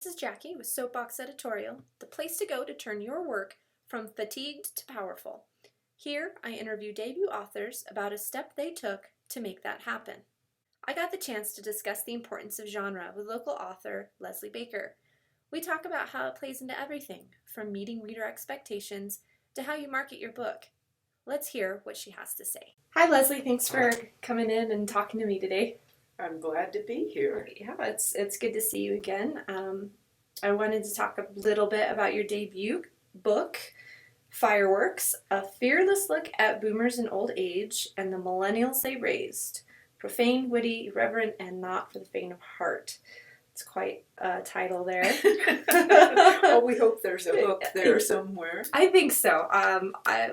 This is Jackie with Soapbox Editorial, the place to go to turn your work from fatigued to powerful. Here, I interview debut authors about a step they took to make that happen. I got the chance to discuss the importance of genre with local author Leslie Baker. We talk about how it plays into everything, from meeting reader expectations to how you market your book. Let's hear what she has to say. Hi, Leslie. Thanks for coming in and talking to me today. I'm glad to be here. Yeah, it's good to see you again. I wanted to talk a little bit about your debut book, Fireworks, a fearless look at boomers in old age and the millennials they raised. Profane, witty, irreverent, and not for the faint of heart. It's quite a title there. Well, we hope there's a hook there somewhere. I think so.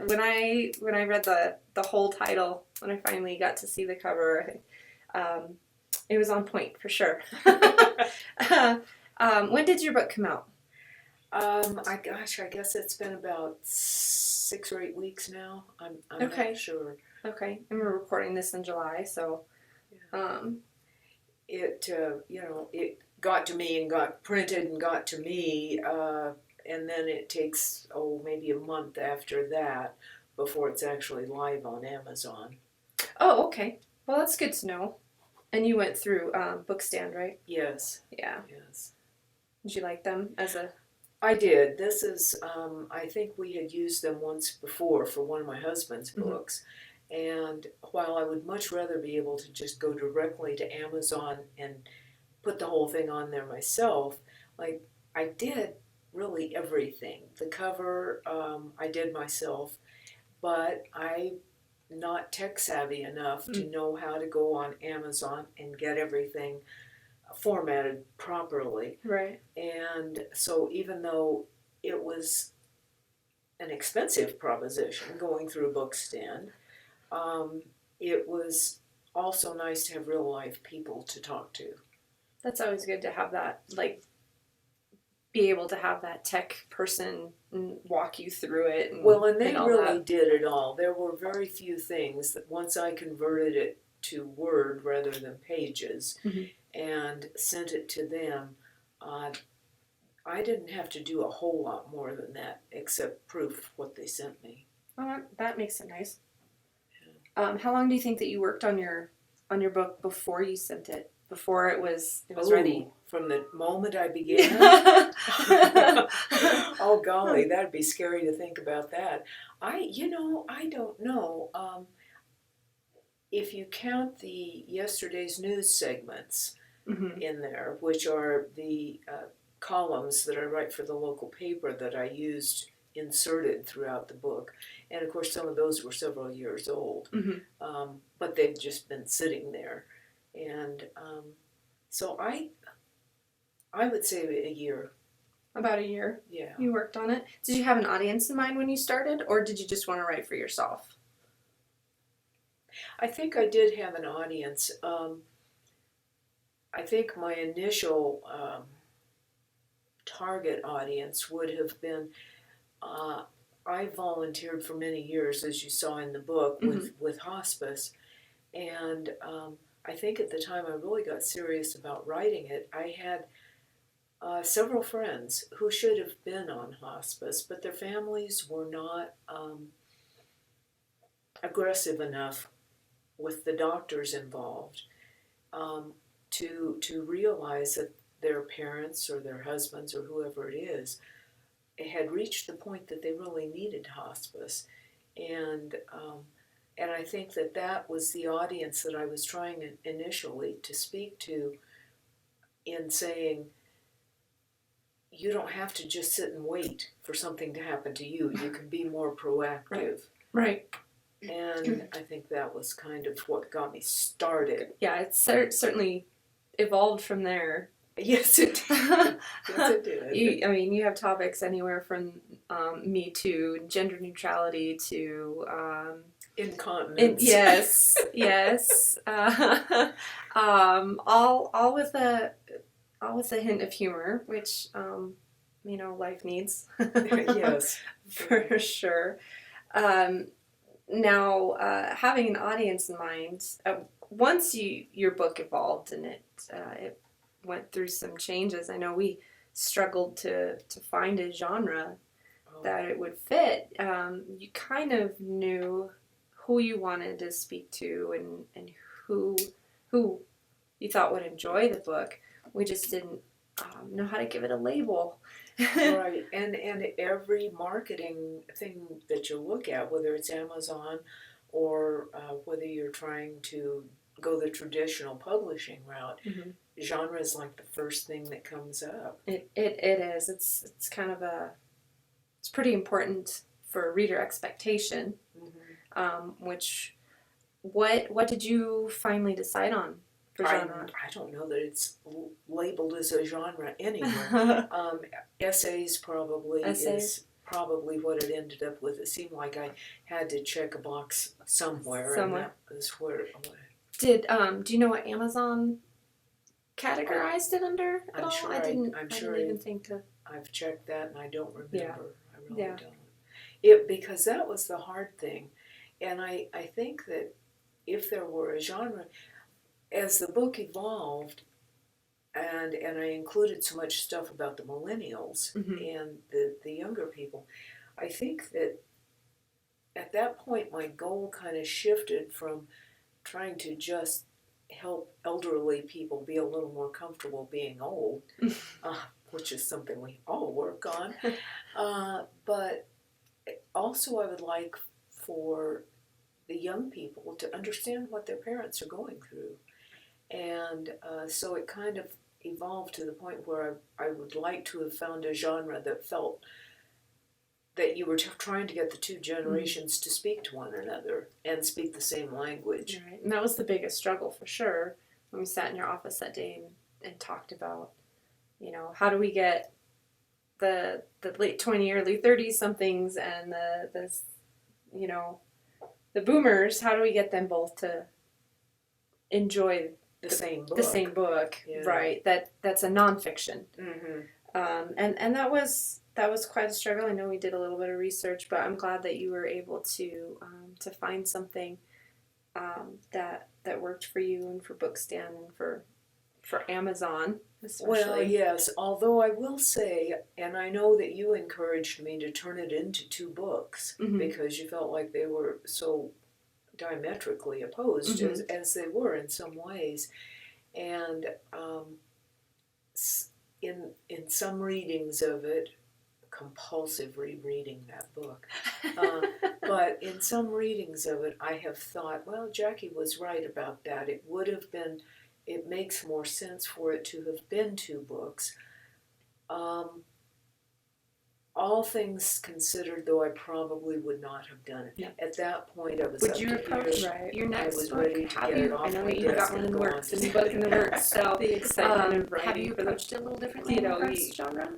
When I read the whole title, when I finally got to see the cover, it was on point for sure. When did your book come out? I guess it's been about 6 or 8 weeks now. I'm Okay. not sure. Okay, and we're recording this in July, so it got to me and got printed and got to me, and then it takes maybe a month after that before it's actually live on Amazon. Oh, okay. Well, that's good to know. And you went through Bookstand, right? Yes. Yeah. Yes. Did you like them as a... I did. This is, I think we had used them once before for one of my husband's books. And while I would much rather be able to just go directly to Amazon and put the whole thing on there myself, like I did really everything. The cover, I did myself, but I'm not tech savvy enough to know how to go on Amazon and get everything formatted properly. Right. And so even though it was an expensive proposition going through a Bookstand, it was also nice to have real life people to talk to. That's always good to have that, like, be able to have that tech person walk you through it. And they really did it all. There were very few things that once I converted it to Word rather than Pages and sent it to them, I didn't have to do a whole lot more than that except proof what they sent me. Oh, that makes it nice. How long do you think that you worked on your book before you sent it? Before it was ready? From the moment I began? Oh golly, that'd be scary to think about that. I don't know. If you count the yesterday's news segments in there, which are the columns that I write for the local paper that I used inserted throughout the book, and of course some of those were several years old, but they've just been sitting there, and so I would say a year. About a year. Yeah. You worked on it. Did you have an audience in mind when you started, or did you just want to write for yourself? I think I did have an audience. I think my initial target audience would have been, I volunteered for many years, as you saw in the book, with hospice. And I think at the time I really got serious about writing it, I had several friends who should have been on hospice, but their families were not aggressive enough with the doctors involved to realize that their parents or their husbands or whoever it is had reached the point that they really needed hospice. And I think that was the audience that I was trying initially to speak to in saying, you don't have to just sit and wait for something to happen to you. You can be more proactive. Right. And I think that was kind of what got me started. Yeah, it certainly evolved from there. Yes, it did. Yes, it did. You have topics anywhere from Me Too, gender neutrality to incontinence. Yes. All with a hint of humor, which life needs. Yes, for sure. Now, having an audience in mind, once your book evolved and it went through some changes. I know we struggled to find a genre Oh. that it would fit. You kind of knew who you wanted to speak to and who you thought would enjoy the book. We just didn't know how to give it a label. Right, and every marketing thing that you look at, whether it's Amazon or whether you're trying to go the traditional publishing route, genre is like the first thing that comes up. It is. It's kind of it's pretty important for reader expectation. Which what did you finally decide on for genre? I don't know that it's labeled as a genre anywhere. Essays probably is probably what it ended up with. It seemed like I had to check a box somewhere. And that was where. Did do you know what Amazon categorized it under at all? I didn't even think to. I've checked that and I don't remember. Yeah. I really don't. Because that was the hard thing, and I think that if there were a genre, as the book evolved, and I included so much stuff about the millennials and the younger people, I think that at that point my goal kind of shifted from trying to just help elderly people be a little more comfortable being old, which is something we all work on, but also I would like for the young people to understand what their parents are going through. And so it kind of evolved to the point where I would like to have found a genre that felt that you were trying to get the two generations to speak to one another and speak the same language. Right. And that was the biggest struggle for sure when we sat in your office that day and talked about, how do we get the late 20, early 30s somethings and the boomers, how do we get them both to enjoy the same book, yeah. Right? That's a nonfiction, and that was quite a struggle. I know we did a little bit of research, but I'm glad that you were able to find something that worked for you and for Bookstand and for Amazon, especially. Well, yes. Although I will say, and I know that you encouraged me to turn it into 2 books because you felt like they were so diametrically opposed as they were in some ways, and in some readings of it, compulsive rereading that book, but in some readings of it I have thought, well, Jackie was right about that. It makes more sense for it to have been 2 books. All things considered, though, I probably would not have done it. Yeah. At that point, I was. Would you approach your next book? I know you've got one in the works, and book in the works. So the excitement of writing. Have you approached it a little differently in the genre?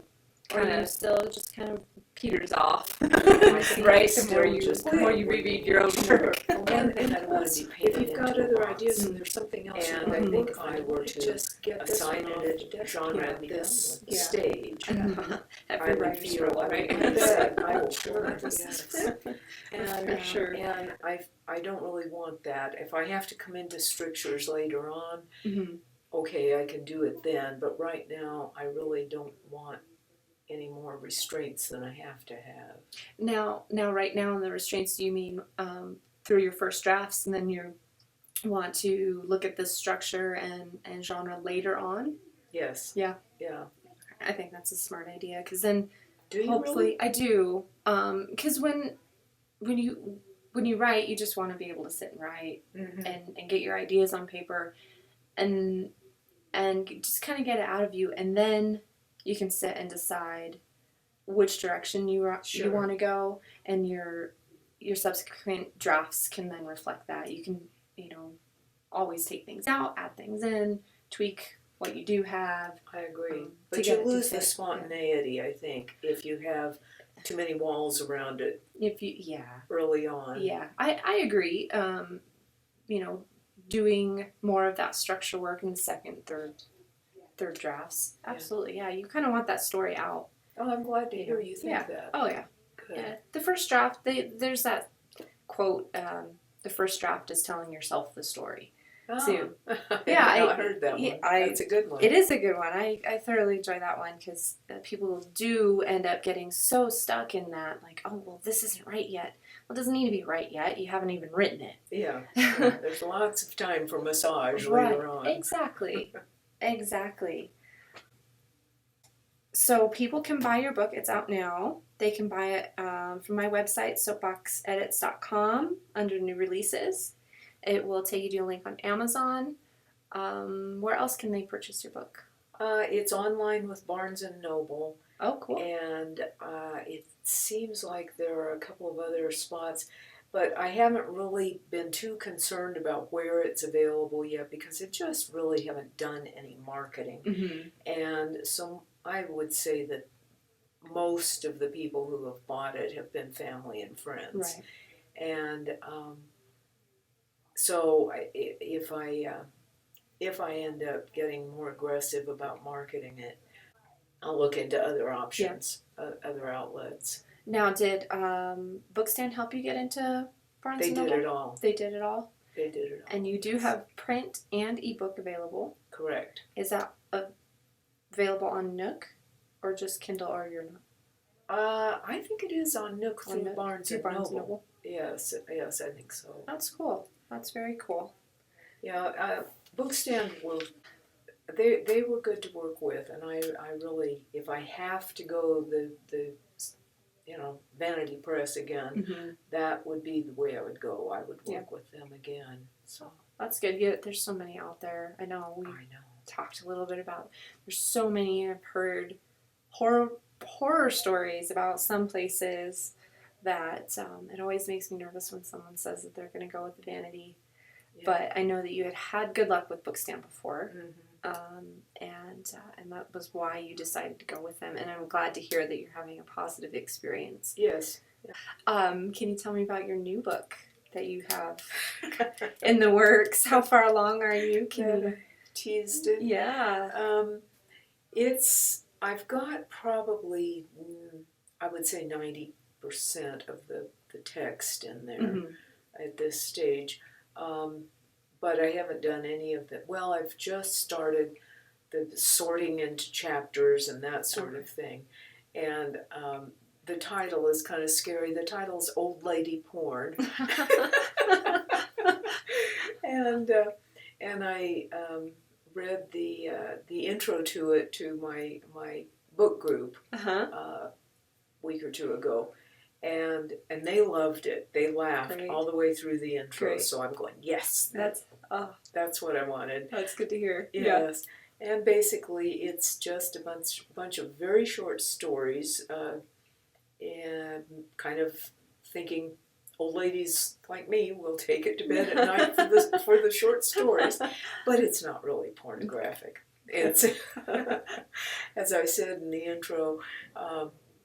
Or are you still just kind of peters off? Right. The more you reread your own work. And if you've got other ideas and there's something else, and I think if I were to just assign it a genre at this stage, I would feel like I will sure this. And I don't really want that. If I have to come into strictures later on, okay, I can do it then. But right now, I really don't want any more restraints than I have to have. Now, right now, in the restraints, do you mean through your first drafts, and then you want to look at the structure and genre later on? Yes. Yeah. Yeah. I think that's a smart idea, because then hopefully I do. Because when you write, you just want to be able to sit and write and get your ideas on paper, and just kind of get it out of you, and then you can sit and decide which direction you want to go, and your subsequent drafts can then reflect that. You can, always take things out, add things in, tweak what you do have. I agree. But you lose the spontaneity, I think, if you have too many walls around it. Early on. Yeah, I agree. Doing more of that structure work in the second, third drafts. Absolutely, yeah. You kind of want that story out. Oh, I'm glad to hear you think that. Oh, yeah. Good. Yeah. The first draft, there's that quote, the first draft is telling yourself the story. soon. Yeah, I heard that one. That's a good one. It is a good one. I thoroughly enjoy that one because people do end up getting so stuck in that, like, oh, well, this isn't right yet. Well, it doesn't need to be right yet. You haven't even written it. Yeah. There's lots of time for massage later on. Exactly. Exactly. So people can buy your book. It's out now. They can buy it from my website, soapboxedits.com, under new releases. It will take you to a link on Amazon. Where else can they purchase your book? It's online with Barnes & Noble. Oh, cool. And it seems like there are a couple of other spots, but I haven't really been too concerned about where it's available yet because I just really haven't done any marketing. Mm-hmm. And so I would say that most of the people who have bought it have been family and friends. Right. And so if I end up getting more aggressive about marketing it, I'll look into other options, other outlets. Now, did Bookstand help you get into Barnes & Noble? They did it all. They did it all? They did it all. And you do have print and ebook available. Correct. Is that available on Nook or just Kindle or your Nook? I think it is on Nook through Barnes & Noble. Yes, I think so. That's cool. That's very cool. Yeah, Bookstand they were good to work with, and I really, if I have to go the Vanity Press again, mm-hmm. that would be the way I would go. I would work with them again. So that's good. Yeah, there's so many out there. I know we talked a little bit about. There's so many. I've heard horror stories about some places that it always makes me nervous when someone says that they're going to go with the Vanity. Yeah. But I know that you had good luck with Bookstand before. Mm-hmm. And that was why you decided to go with them. And I'm glad to hear that you're having a positive experience. Yes. Can you tell me about your new book that you have in the works? How far along are you? Can you teased it? Yeah. I've got probably, I would say 90% of the text in there mm-hmm. at this stage. But I haven't done any of that. Well, I've just started the sorting into chapters and that sort of thing. And the title is kind of scary. The title's Old Lady Porn. and I read the intro to it to my book group a week or two ago. And they loved it. They laughed all the way through the intro. Great. So I'm going, yes, that's what I wanted. That's good to hear. Yes, yeah. And basically it's just a bunch of very short stories, and kind of thinking old ladies like me will take it to bed at night for the short stories, but it's not really pornographic. It's as I said in the intro.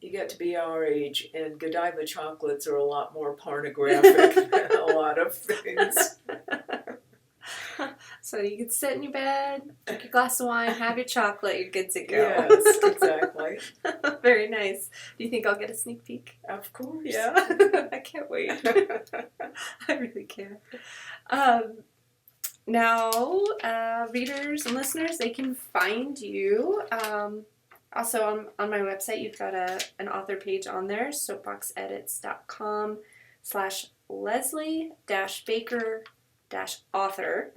You get to be our age, and Godiva chocolates are a lot more pornographic than a lot of things. So you can sit in your bed, drink your glass of wine, have your chocolate, you're good to go. Yes, exactly. Very nice. Do you think I'll get a sneak peek? Of course. Yeah. I can't wait. I really can't. Now, readers and listeners, they can find you. Also, on my website, you've got an author page on there, soapboxedits.com/Leslie-Baker-author,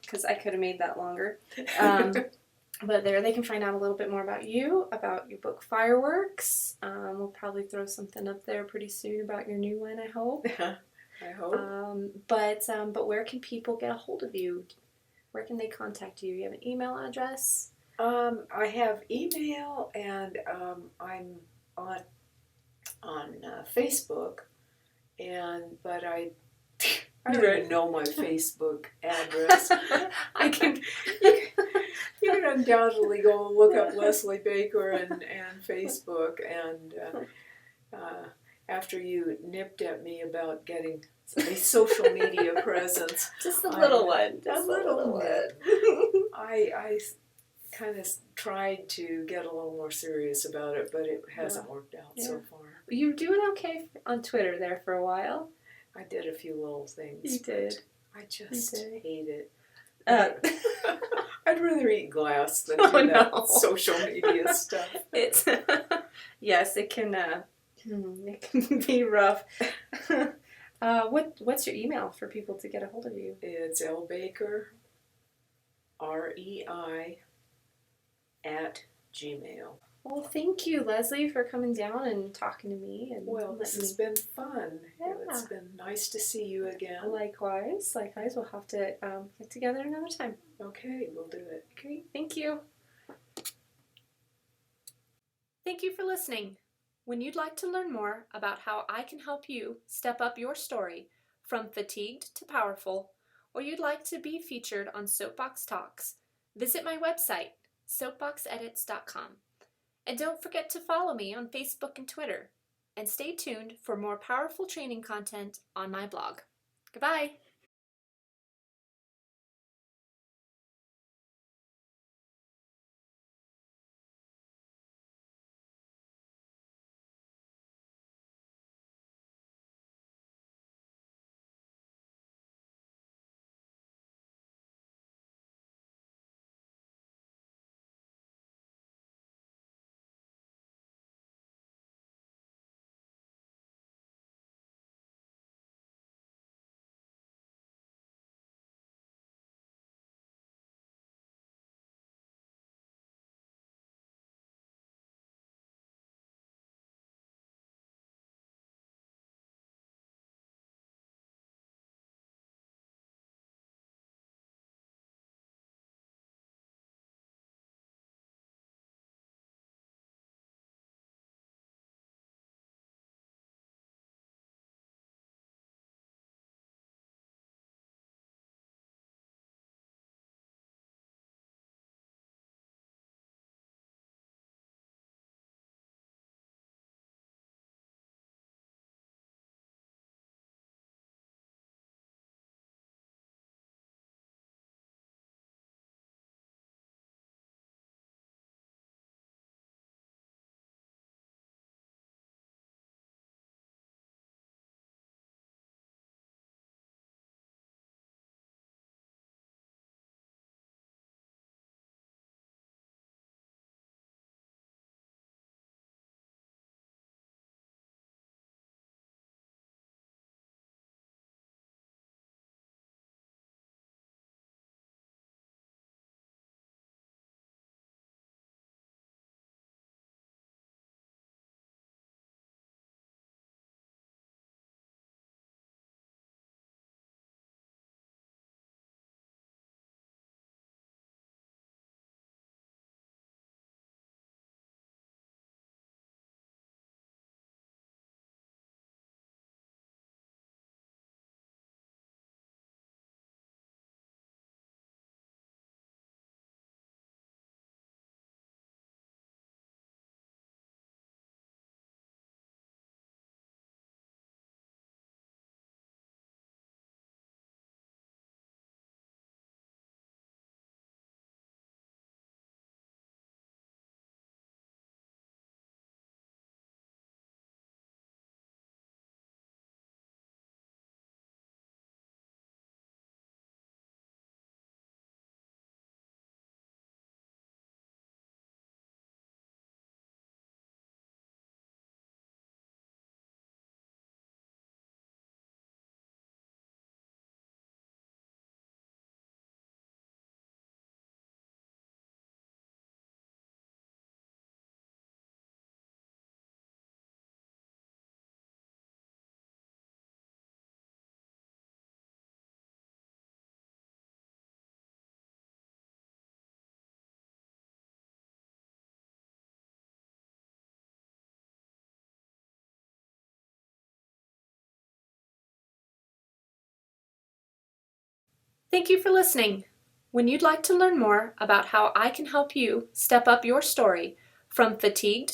because I could have made that longer. But there they can find out a little bit more about you, about your book Fireworks. We'll probably throw something up there pretty soon about your new one, I hope. I hope. But where can people get a hold of you? Where can they contact you? You have an email address? I have email, and I'm on Facebook, but I don't even know my Facebook address. You can undoubtedly go and look up Leslie Baker and Facebook, and after you nipped at me about getting a social media presence, just a little one, I kind of tried to get a little more serious about it, but it hasn't worked out so far. You were doing okay on Twitter there for a while. I did a few little things. You did. I just Okay. hate it. Uh, I'd rather eat glass than Oh, do that no. social media stuff. It's yes, it can be rough. What's your email for people to get a hold of you? It's lbaker, REI, @gmail. Well, thank you, Leslie, for coming down and talking to me. And Well, this has been fun. Yeah. It's been nice to see you again. Likewise. We'll have to get together another time. Okay, we'll do it. Great, thank you. Thank you for listening. When you'd like to learn more about how I can help you step up your story from fatigued to powerful, or you'd like to be featured on Soapbox Talks, visit my website, soapboxedits.com. And don't forget to follow me on Facebook and Twitter. And stay tuned for more powerful training content on my blog. Goodbye! Thank you for listening. When you'd like to learn more about how I can help you step up your story from fatigued